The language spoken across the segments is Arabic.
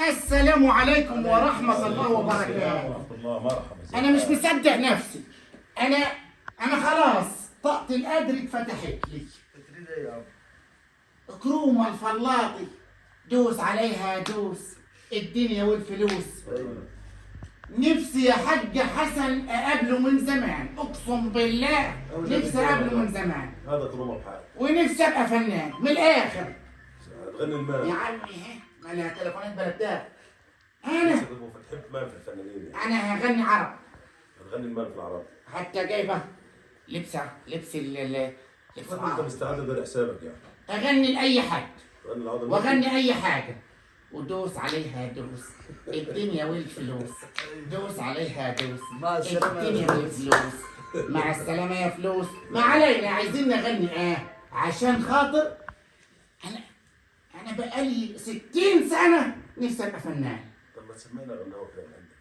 السلام عليكم ورحمة الله وبركاته. ورحمة الله مرحبا. أنا مش مصدق نفسي. أنا خلاص طاقة القدر اتفتحت لي. تريد ايه يا عم؟ كرومة الفلاطي دوس عليها دوس الدنيا والفلوس. نفسي يا حاج حسن أقابله من زمان، أقسم بالله نفسي أقابله من زمان، هذا كرومة بحالك. ونفسي أبقى فنان من الآخر. تغني المال. يا عمي ما لها تليفونات بلدات. أنا تحب مال في الفنانين يعني. أنا هغني عرب. تغني المال في العرب. حتى جايبه لبس لبس انت مستعد ده لحسابك يعني. اغني لاي حد تغني العرب. واغني اي حاجه ودوس عليها دوس الدنيا والفلوس. دوس عليها دوس مع السلامة يا الدنيا فلوس. والفلوس. مع السلامه يا فلوس. ما علينا، عايزين نغني عشان خاطر انا بقالي 60 سنه نفسي ابقى فنان. طب ما تسمينا غناوة كده من عندك.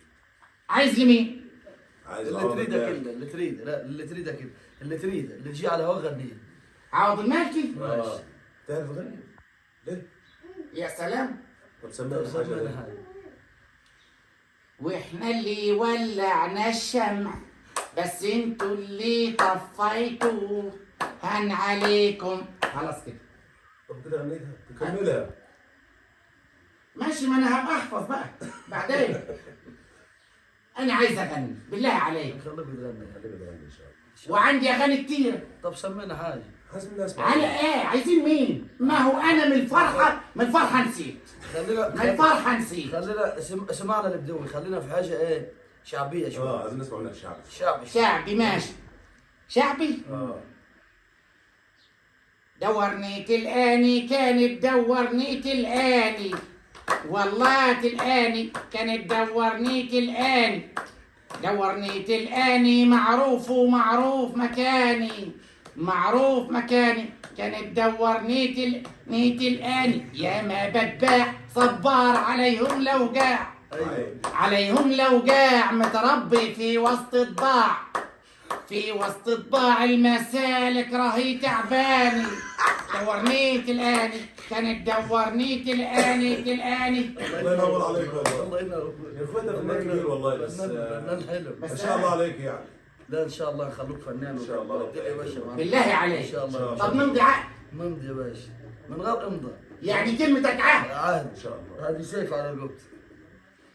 عايز لمين؟ عايز اللي العرب تريده المال. كله، اللي تريده، لا اللي تريده كله، اللي تريده، اللي تجي على هوا غنيه. عوض المالكي. تعرف تغني؟ ليه؟ يا سلام. طب سمينا حاجة سمينا ليه؟ حاجه. واحنا اللي ولعنا الشمع بس انتوا اللي طفيتوا هن عليكم. خلاص كده طب كده غنيتها تكملها. ماشي، ما انا هبقى احفظ بقى بعدين. انا عايز اغني بالله عليك، خليك تغني. خلينا نغني ان شاء الله. وعندي اغاني كتير. طب سمينا حاجه. حسب الناس. على عايزين مين؟ ما هو انا من الفرحه نسيت. من الفرحه نسيت. خلينا سمعنا البدوي، خلينا في حاجه ايه شعبيه شوي. عايزين نسمع منك شعبي. شعبي. شعبي ماشي. شعبي. دورني تلقاني كانت دورني تلقاني والله تلقاني كانت دورني تلقاني. دورني تلقاني معروف ومعروف مكاني. معروف مكاني كانت دورني تلقاني. يا ما بتباع صبار عليهم لو جاع. عليهم لو جاع متربي في وسط طباع. في وسط طباع المسالك راهي تعباني. دورني تلقاني كانت دورني تلقاني. الله ينور عليك والله. الله ينور. يا اخواتنا فنان كبير والله بس فنان حلو. ما شاء الله عليك يعني. لا ان شاء الله نخلوك فنان. إن شاء الله. يا باشا معنا. بالله عليك. ان شاء الله. طب نمضي عقد. ممضي يا باشا من غير امضى. يعني كلمتك عهد. عهد ان شاء الله. هذه سيف على رقبتي.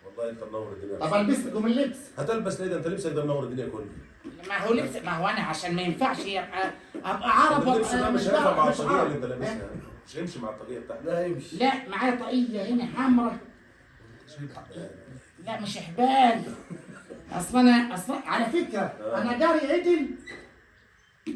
والله انت منور الدنيا. طب البس لكم اللبس. هتلبس ليه ده؟ انت لبسك ده منور الدنيا كلها. ما هو لبس، ما هو انا عشان ما ينفعش ابقى عرب. اللبس ده مش هينفع مع مش الطاقية اللي انت عرب. لابسها. مش هيمشي مع الطاقية بتاعتك. لا يمشي. لا معايا طاقية هنا حمراء. لا مش حبال. اصلا على فكرة انا جاري عدل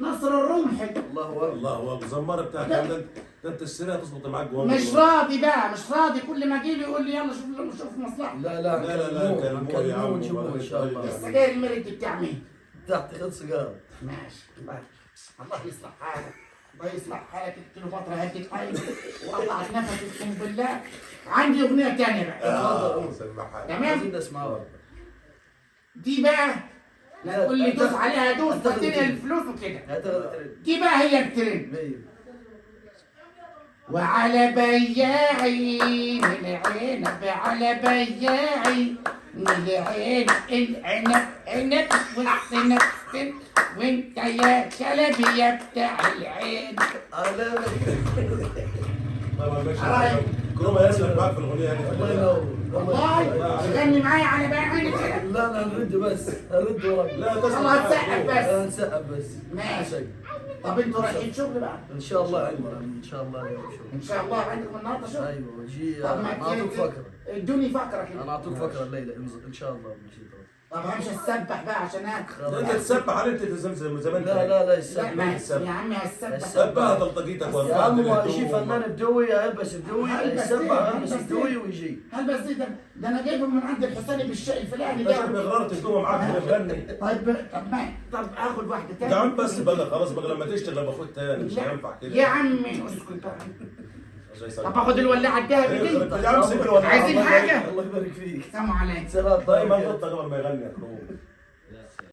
نصر الرمحي. الله اكبر. الله اكبر. الزمارة بتاعتك ده انت السنة تظبط معاك جوه. مش راضي بقى، مش راضي. كل ما اجي له يقول لي يلا شوف مصلحة. لا لا نكلموه ونجيبوه ان شاء الله. السجاير المرد بتاع مين؟ تحت خد سيجاره. ماشي. الله يصلح حالك. الله يصلح حالك. الكليوباترا هدت حالك وقطعت نفسك اقسم بالله. عندي اغنية تانية بقى. سمعها. تمام؟ عايزين نسمعها. دي بقى لا تقول لي دوس عليها دوس تديني الفلوس وكده. دي بقى هي الترند. وعلى بياعي من العنب على بياعي من العنب العنب عنب والسنب سن وانت يا شلبي يا بتاع العين. طيب كروما ياسر معاك في الاغنيه دي. الله ينور. والله غني معايا على بياعي كده. لا نرد بس نرد وراك. لا الله هتسقف بس. نسقف بس. ماشي. طب انتوا رايحين شغل بقى؟ ان شاء الله عندنا ان شاء الله اليوم شغل. ان شاء الله عندكم النهارده شغل؟ ايوه جي. طب انا اعطوك فكره. ادوني فقره كده. انا اعطوك فكره الليله ان شاء الله ماشي. طب همشي اسبح بقى عشان اكل. انت تسبح عليك تلتزم زمان. لا لا يسبح. ماشي يا عمي هسبح. سبها تلطقيتك يا عم ما يجي فنان بدوي يلبس بدوي يسبح يلبس بدوي ويجي. هلبس دي ده انا جايبه من عند الحسيني بالشيء الفلاني ده ده. بغرارة الجوه معاك بتغني. طب اخد واحده تاني. يا عم بس بقى خلاص بقى لما تشتغل باخد تاني مش هينفع كده. يا عمي اسكت. طب اخد الولاعه الذهبي دي. يا عم سيب الولاعه. عايزين حاجه؟ الله يبارك فيك. سلام عليكم. سلام. دايما ضدك قبل ما يغني يا اخوي.